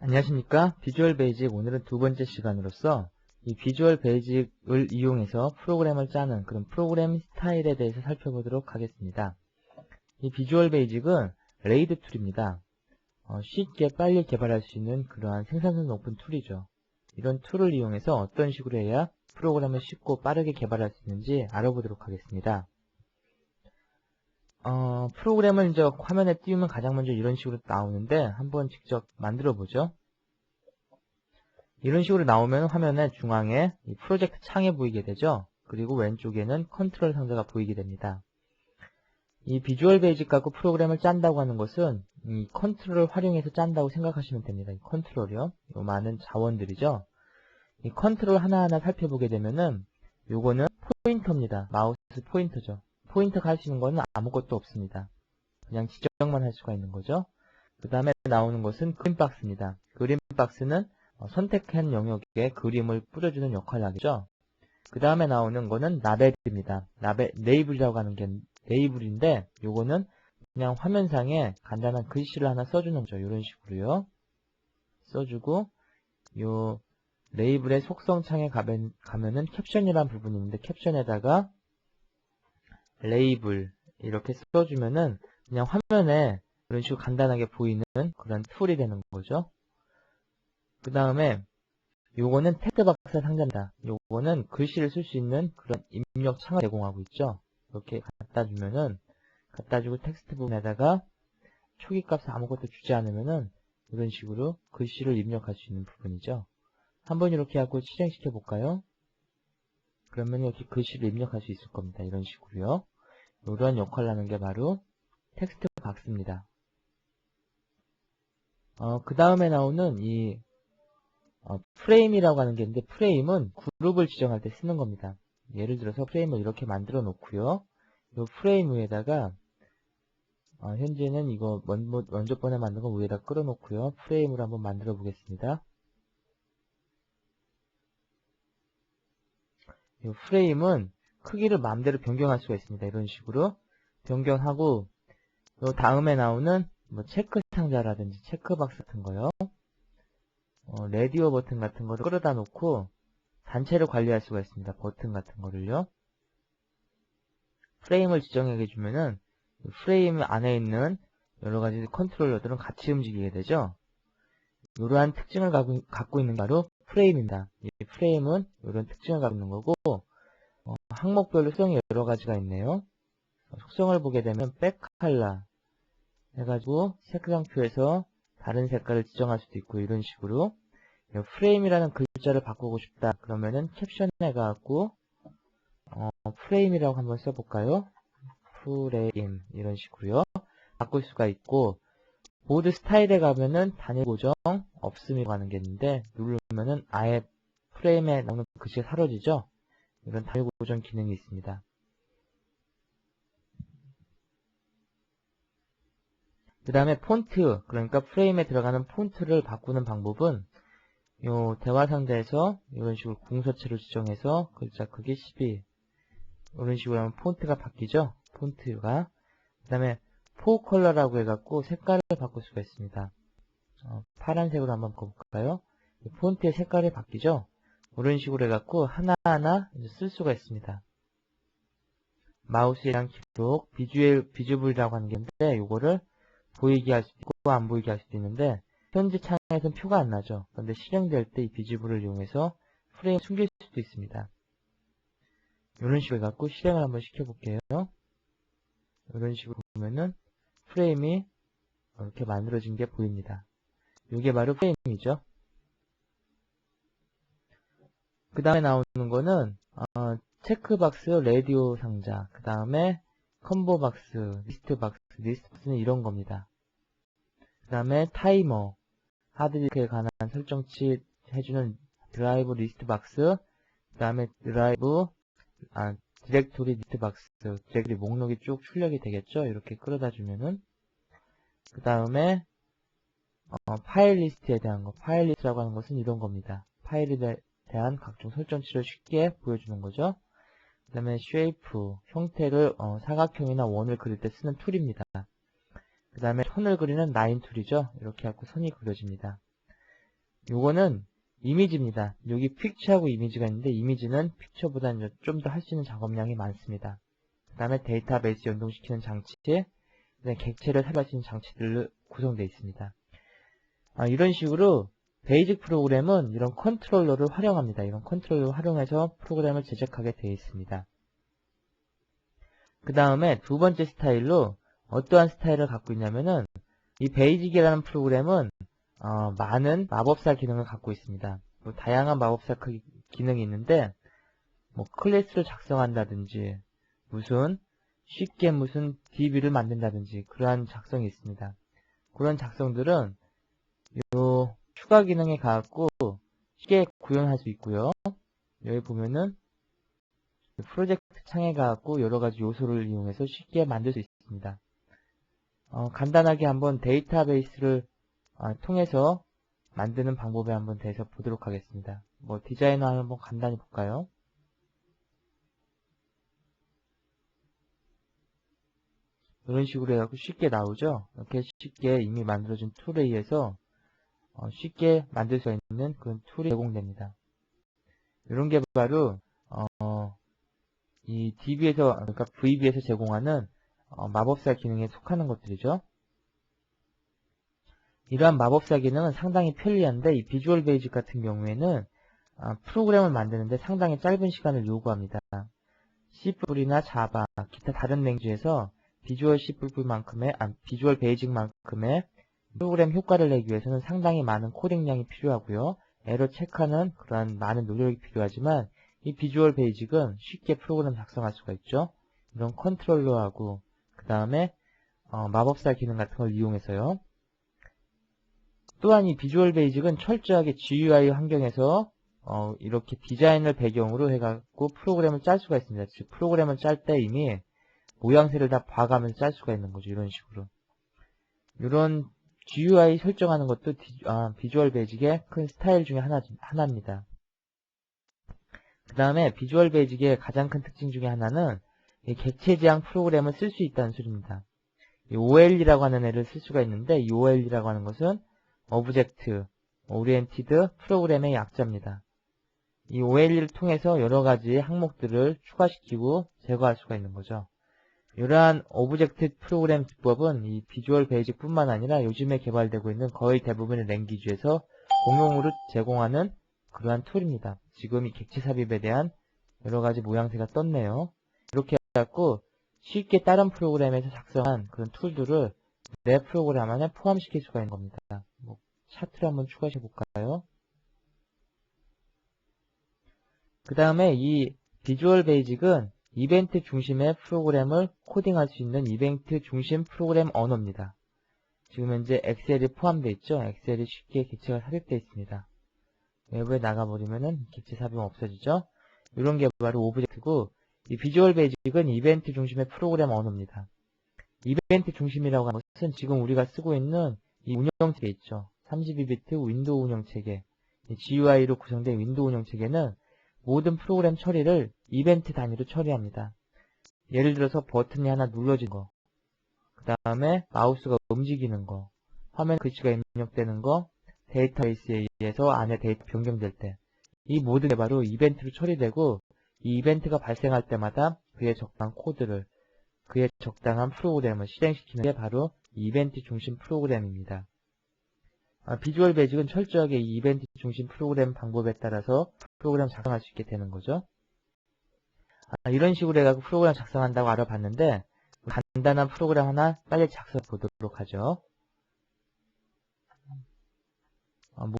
안녕하십니까. 비주얼 베이직 오늘은 두 번째 시간으로서 이 비주얼 베이직을 이용해서 프로그램을 짜는 그런 프로그램 스타일에 대해서 살펴보도록 하겠습니다. 이 비주얼 베이직은 레이드 툴입니다. 쉽게 빨리 개발할 수 있는 그러한 생산성 높은 툴이죠. 이런 툴을 이용해서 어떤 식으로 해야 프로그램을 쉽고 빠르게 개발할 수 있는지 알아보도록 하겠습니다. 프로그램을 이제 화면에 띄우면 가장 먼저 이런 식으로 나오는데 한번 직접 만들어 보죠. 이런 식으로 나오면 화면의 중앙에 이 프로젝트 창이 보이게 되죠. 그리고 왼쪽에는 컨트롤 상자가 보이게 됩니다. 이 비주얼 베이직 갖고 프로그램을 짠다고 하는 것은 이 컨트롤을 활용해서 짠다고 생각하시면 됩니다. 이 컨트롤이요. 이 많은 자원들이죠. 이 컨트롤 하나하나 살펴보게 되면은 요거는 포인터입니다. 마우스 포인터죠. 포인터가 할 수 있는 거는 아무것도 없습니다. 그냥 지정만 할 수가 있는 거죠. 그 다음에 나오는 것은 그림박스입니다. 그림박스는 선택한 영역에 그림을 뿌려주는 역할을 하겠죠. 그 다음에 나오는 거는 라벨입니다. 레이블이라고 하는 게 레이블인데 요거는 그냥 화면상에 간단한 글씨를 하나 써주는 거죠. 이런 식으로요. 써주고 요 레이블의 속성 창에 가면은 캡션이라는 부분이 있는데 캡션에다가 레이블 이렇게 써주면은 그냥 화면에 이런 식으로 간단하게 보이는 그런 툴이 되는 거죠. 그 다음에 요거는 텍스트박스 상자입니다. 요거는 글씨를 쓸 수 있는 그런 입력 창을 제공하고 있죠. 이렇게 갖다 주고 텍스트 부분에다가 초기값을 아무것도 주지 않으면은 이런 식으로 글씨를 입력할 수 있는 부분이죠. 한번 이렇게 하고 실행시켜 볼까요? 그러면 이렇게 글씨를 입력할 수 있을 겁니다. 이런 식으로요. 이러한 역할을 하는 게 바로 텍스트 박스입니다. 그 다음에 나오는 이 프레임이라고 하는 게 있는데 프레임은 그룹을 지정할 때 쓰는 겁니다. 예를 들어서 프레임을 이렇게 만들어 놓고요. 이 프레임 위에다가 현재는 이거 먼저 번에 만든 거 위에다 끌어 놓고요. 프레임으로 한번 만들어 보겠습니다. 이 프레임은 크기를 마음대로 변경할 수가 있습니다. 이런 식으로 변경하고 요 다음에 나오는 체크 상자라든지 체크박스 같은 거요. 레디오 버튼 같은 거를 끌어다 놓고 단체를 관리할 수가 있습니다. 버튼 같은 거를요. 프레임을 지정해 주면은 프레임 안에 있는 여러가지 컨트롤러들은 같이 움직이게 되죠. 이러한 특징을 갖고 있는 게 바로 프레임입니다. 이 프레임은 이런 특징을 갖고 있는 거고 항목별로 속성이 여러 가지가 있네요. 속성을 보게 되면 백칼라 해가지고 색상표에서 다른 색깔을 지정할 수도 있고 이런 식으로 프레임이라는 글자를 바꾸고 싶다 그러면은 캡션에 가갖고 프레임이라고 한번 써볼까요? 프레임 이런 식으로요 바꿀 수가 있고 보드 스타일에 가면은 단일 고정 없음이라고 하는 게 있는데 누르면은 아예 프레임에 나오는 글씨가 사라지죠. 이런 단일 고정 기능이 있습니다. 그 다음에 폰트 그러니까 프레임에 들어가는 폰트를 바꾸는 방법은 요 대화 상자에서 이런 식으로 궁서체를 지정해서 글자 크기 12 이런 식으로 하면 폰트가 바뀌죠. 폰트가 그 다음에 포 컬러라고 해갖고 색깔을 바꿀 수가 있습니다. 파란색으로 한번 바꿔볼까요? 폰트의 색깔이 바뀌죠. 이런 식으로 해갖고 하나하나 쓸 수가 있습니다. 마우스랑 기록 비주블이라고 하는 게 있는데 요거를 보이게 할 수도 있고 안 보이게 할 수도 있는데 현재 창에서는 표가 안 나죠. 그런데 실행될 때 이 비주블을 이용해서 프레임 숨길 수도 있습니다. 이런 식으로 해갖고 실행을 한번 시켜볼게요. 이런 식으로 보면은 프레임이 이렇게 만들어진 게 보입니다. 이게 바로 프레임이죠. 그 다음에 나오는 거는 체크박스, 레디오 상자, 그 다음에 컴보박스, 리스트박스는 이런 겁니다. 그 다음에 타이머, 하드디스크에 관한 설정치 해주는 드라이브 리스트박스, 그 다음에 디렉토리 리스트박스, 디렉토리 목록이 쭉 출력이 되겠죠. 이렇게 끌어다 주면은 그 다음에 파일 리스트에 대한 거, 파일 리스트라고 하는 것은 이런 겁니다. 파일에 대한 각종 설정치를 쉽게 보여주는 거죠. 그 다음에 쉐이프, 형태를 사각형이나 원을 그릴 때 쓰는 툴입니다. 그 다음에 선을 그리는 라인 툴이죠. 이렇게 하고 선이 그려집니다. 요거는 이미지입니다. 여기 픽처하고 이미지가 있는데 이미지는 픽처보다는 좀 더 할 수 있는 작업량이 많습니다. 그 다음에 데이터베이스 연동시키는 장치, 그다음에 객체를 삽입할 수 있는 장치들로 구성되어 있습니다. 이런 식으로 베이직 프로그램은 이런 컨트롤러를 활용합니다. 이런 컨트롤러를 활용해서 프로그램을 제작하게 되어 있습니다. 그 다음에 두 번째 스타일로 어떠한 스타일을 갖고 있냐면은 이 베이직이라는 프로그램은 많은 마법사 기능을 갖고 있습니다. 다양한 마법사 기능이 있는데 뭐 클래스를 작성한다든지 쉽게 무슨 DB를 만든다든지 그러한 작성이 있습니다. 그런 작성들은 요 추가 기능에 가갖고 쉽게 구현할 수 있고요. 여기 보면은 프로젝트 창에 가갖고 여러가지 요소를 이용해서 쉽게 만들 수 있습니다. 간단하게 한번 데이터베이스를 통해서 만드는 방법에 한번 대해서 보도록 하겠습니다. 디자이너 한번 간단히 볼까요? 이런 식으로 해갖고 쉽게 나오죠? 이렇게 쉽게 이미 만들어진 툴에 의해서 쉽게 만들 수 있는 그런 툴이 제공됩니다. 이런 게 바로 이 DB에서 그러니까 VB에서 제공하는 마법사 기능에 속하는 것들이죠. 이러한 마법사 기능은 상당히 편리한데 이 비주얼 베이직 같은 경우에는 프로그램을 만드는데 상당히 짧은 시간을 요구합니다. C++이나 자바, 기타 다른 랭귀지에서 비주얼 C++만큼의 비주얼 베이직만큼의 프로그램 효과를 내기 위해서는 상당히 많은 코딩량이 필요하고요. 에러 체크하는 그러한 많은 노력이 필요하지만 이 비주얼 베이직은 쉽게 프로그램 작성할 수가 있죠. 이런 컨트롤러하고 그 다음에 마법사 기능 같은 걸 이용해서요. 또한 이 비주얼 베이직은 철저하게 GUI 환경에서 이렇게 디자인을 배경으로 해갖고 프로그램을 짤 수가 있습니다. 즉 프로그램을 짤 때 이미 모양새를 다 봐가면서 짤 수가 있는 거죠. 이런 식으로. 이런 GUI 설정하는 것도 비주얼 베이직의 큰 스타일 중에 하나입니다. 그 다음에 비주얼 베이직의 가장 큰 특징 중에 하나는 이 객체 지향 프로그램을 쓸 수 있다는 소리입니다. 이 OLE라고 하는 애를 쓸 수가 있는데 이 OLE라고 하는 것은 오브젝트 오리엔티드 프로그램의 약자입니다. 이 OLE를 통해서 여러가지 항목들을 추가시키고 제거할 수가 있는 거죠. 이러한 오브젝트 프로그램 기법은 이 비주얼 베이직 뿐만 아니라 요즘에 개발되고 있는 거의 대부분의 랭귀지에서 공용으로 제공하는 그러한 툴입니다. 지금 이 객체 삽입에 대한 여러가지 모양새가 떴네요. 이렇게 해갖고 쉽게 다른 프로그램에서 작성한 그런 툴들을 내 프로그램 안에 포함시킬 수가 있는 겁니다. 차트를 한번 추가해 볼까요? 그 다음에 이 비주얼 베이직은 이벤트 중심의 프로그램을 코딩할 수 있는 이벤트 중심 프로그램 언어입니다. 지금 현재 엑셀이 포함되어 있죠. 엑셀이 쉽게 객체가 삽입되어 있습니다. 외부에 나가버리면은 객체 삽입은 없어지죠. 이런 게 바로 오브젝트고 이 비주얼 베이직은 이벤트 중심의 프로그램 언어입니다. 이벤트 중심이라고 하는 것은 지금 우리가 쓰고 있는 이 운영체계 있죠. 32비트 윈도우 운영체계, GUI로 구성된 윈도우 운영체계는 모든 프로그램 처리를 이벤트 단위로 처리합니다. 예를 들어서 버튼이 하나 눌러진 거, 그 다음에 마우스가 움직이는 거, 화면 글씨가 입력되는 거, 데이터베이스에 의해서 안에 데이터 변경될 때, 이 모든 게 바로 이벤트로 처리되고 이 이벤트가 발생할 때마다 그에 적당한 코드를, 그에 적당한 프로그램을 실행시키는 게 바로 이벤트 중심 프로그램입니다. 비주얼 베이직은 철저하게 이 이벤트 중심 프로그램 방법에 따라서 프로그램 작성할 수 있게 되는 거죠. 이런 식으로 해가지고 프로그램 작성한다고 알아봤는데 간단한 프로그램 하나 빨리 작성해 보도록 하죠.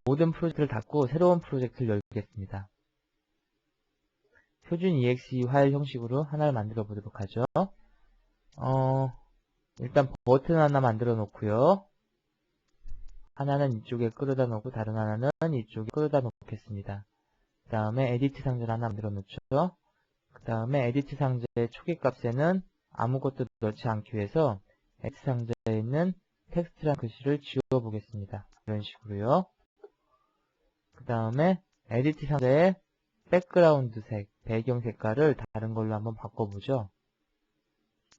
모든 프로젝트를 닫고 새로운 프로젝트를 열겠습니다. 표준 exe 파일 형식으로 하나를 만들어 보도록 하죠. 일단 버튼 하나 만들어 놓고요. 하나는 이쪽에 끌어다 놓고 다른 하나는 이쪽에 끌어다 놓겠습니다. 그 다음에 에디트 상자를 하나 만들어 놓죠. 그 다음에 에디트 상자의 초기 값에는 아무것도 넣지 않기 위해서 에디트 상자에 있는 텍스트란 글씨를 지워 보겠습니다. 이런 식으로요. 그 다음에 에디트 상자의 백그라운드 색, 배경 색깔을 다른 걸로 한번 바꿔보죠.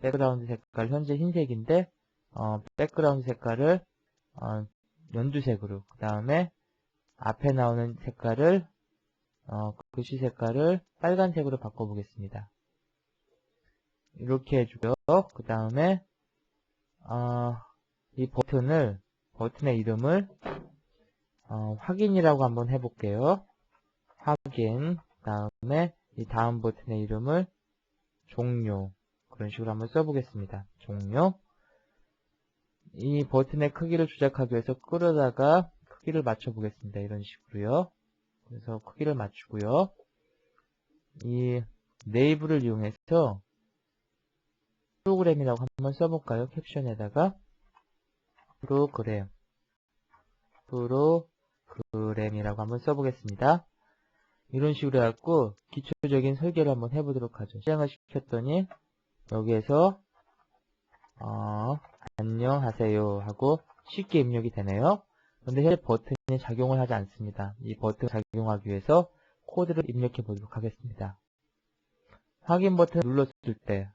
백그라운드 색깔 현재 흰색인데 백그라운드 색깔을 연두색으로, 그 다음에 앞에 나오는 색깔을 글씨 색깔을 빨간색으로 바꿔보겠습니다. 이렇게 해주고요. 그 다음에 이 버튼의 이름을 확인이라고 한번 해볼게요. 확인. 그 다음에 이 다음 버튼의 이름을 종료. 그런 식으로 한번 써보겠습니다. 종료. 이 버튼의 크기를 조작하기 위해서 끌어다가 크기를 맞춰보겠습니다. 이런 식으로요. 그래서 크기를 맞추고요. 이 네이버를 이용해서 프로그램이라고 한번 써볼까요? 캡션에다가 프로그램이라고 한번 써보겠습니다. 이런 식으로 해갖고 기초적인 설계를 한번 해보도록 하죠. 실행을 시켰더니 여기에서 안녕하세요 하고 쉽게 입력이 되네요. 그런데 현재 버튼이 작용을 하지 않습니다. 이 버튼을 작용하기 위해서 코드를 입력해 보도록 하겠습니다. 확인 버튼을 눌렀을 때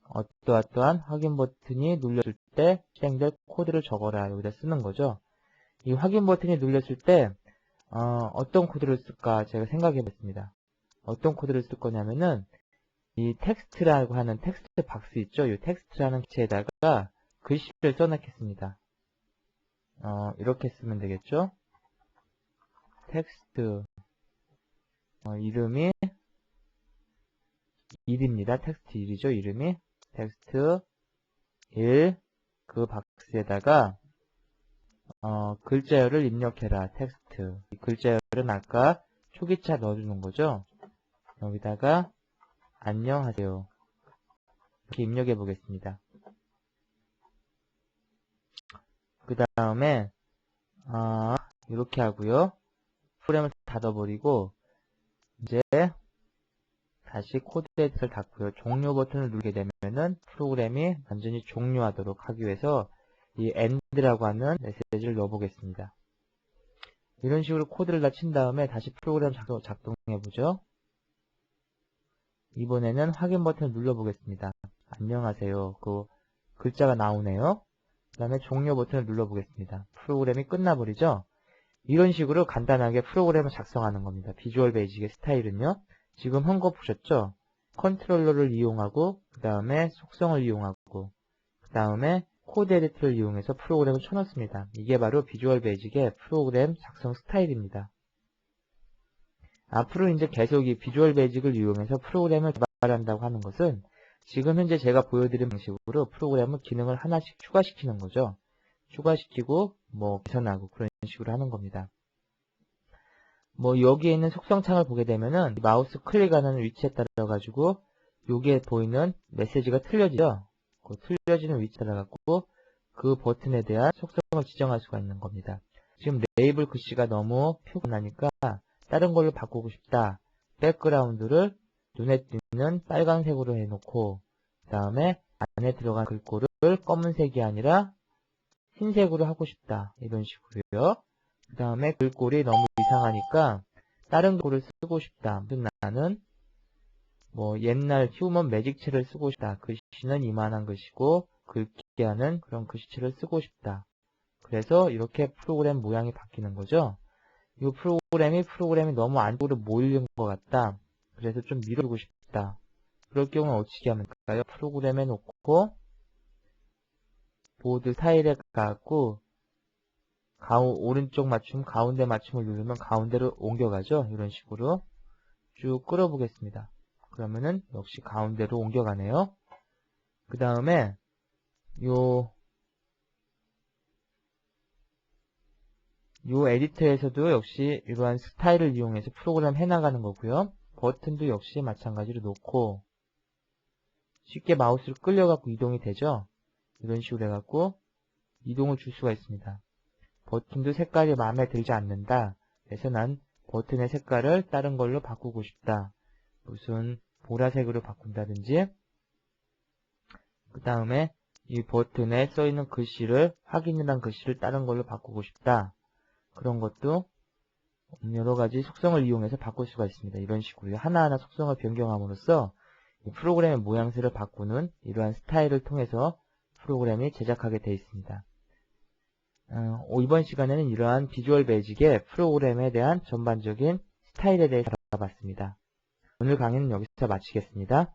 어떠한 확인 버튼이 눌렸을 때 실행될 코드를 적어라. 여기다 쓰는 거죠. 이 확인 버튼이 눌렸을 때 어떤 코드를 쓸까 제가 생각해 봤습니다. 어떤 코드를 쓸 거냐면은 이 텍스트라고 하는 텍스트 박스 있죠. 이 텍스트라는 기체에다가 글씨를 써넣겠습니다. 이렇게 쓰면 되겠죠. 텍스트 이름이 1입니다. 텍스트 1이죠. 이름이 텍스트 1 그 박스에다가 글자열을 입력해라. 텍스트 이 글자열은 아까 초기차 넣어주는 거죠. 여기다가 안녕하세요 이렇게 입력해 보겠습니다. 그 다음에 이렇게 하고요. 프로그램을 닫아버리고 이제 다시 코드 에디터를 닫고요. 종료 버튼을 누르게 되면은 프로그램이 완전히 종료하도록 하기 위해서 이 end라고 하는 메시지를 넣어보겠습니다. 이런 식으로 코드를 다 친 다음에 다시 프로그램 작동해보죠. 이번에는 확인 버튼을 눌러보겠습니다. 안녕하세요. 그 글자가 나오네요. 그 다음에 종료 버튼을 눌러보겠습니다. 프로그램이 끝나버리죠. 이런 식으로 간단하게 프로그램을 작성하는 겁니다. 비주얼 베이직의 스타일은요. 지금 한 거 보셨죠? 컨트롤러를 이용하고 그 다음에 속성을 이용하고 그 다음에 코드 에디터를 이용해서 프로그램을 쳐넣습니다. 이게 바로 비주얼 베이직의 프로그램 작성 스타일입니다. 앞으로 이제 계속 이 비주얼 베이직을 이용해서 프로그램을 개발한다고 하는 것은 지금 현재 제가 보여드린 방식으로 프로그램을 기능을 하나씩 추가시키는 거죠. 추가시키고 개선하고 그런 식으로 하는 겁니다. 여기에 있는 속성창을 보게 되면은 마우스 클릭하는 위치에 따라 가지고 여기에 보이는 메시지가 틀려지죠. 그 틀려지는 위치에 따라 갖고 그 버튼에 대한 속성을 지정할 수가 있는 겁니다. 지금 네이블 글씨가 너무 표가 나니까 다른 걸로 바꾸고 싶다. 백그라운드를 눈에 띄는 빨간색으로 해놓고 그 다음에 안에 들어간 글꼴을 검은색이 아니라 흰색으로 하고 싶다. 이런 식으로요. 그 다음에 글꼴이 너무 이상하니까 다른 글꼴을 쓰고 싶다. 나는 옛날 휴먼 매직체를 쓰고 싶다. 글씨는 이만한 글씨고 굵게 하는 그런 글씨체를 쓰고 싶다. 그래서 이렇게 프로그램 모양이 바뀌는 거죠. 이 프로그램이 너무 안쪽으로 모이는 것 같다. 그래서 좀 밀어주고 싶다. 그럴 경우는 어떻게 하면 될까요? 프로그램에 놓고 보드 스타일에 가고 오른쪽 맞춤, 가운데 맞춤을 누르면 가운데로 옮겨가죠. 이런 식으로 쭉 끌어보겠습니다. 그러면은 역시 가운데로 옮겨가네요. 그 다음에 요 에디터에서도 역시 이러한 스타일을 이용해서 프로그램 해나가는 거고요. 버튼도 역시 마찬가지로 놓고 쉽게 마우스를 끌려갖고 이동이 되죠. 이런 식으로 해갖고 이동을 줄 수가 있습니다. 버튼도 색깔이 마음에 들지 않는다. 그래서 난 버튼의 색깔을 다른 걸로 바꾸고 싶다. 무슨 보라색으로 바꾼다든지 그 다음에 이 버튼에 써있는 글씨를 확인이란 글씨를 다른 걸로 바꾸고 싶다. 그런 것도 여러가지 속성을 이용해서 바꿀 수가 있습니다. 이런 식으로 하나하나 속성을 변경함으로써 프로그램의 모양새를 바꾸는 이러한 스타일을 통해서 프로그램이 제작하게 되어 있습니다. 이번 시간에는 이러한 비주얼 베이직의 프로그램에 대한 전반적인 스타일에 대해서 알아봤습니다. 오늘 강의는 여기서 마치겠습니다.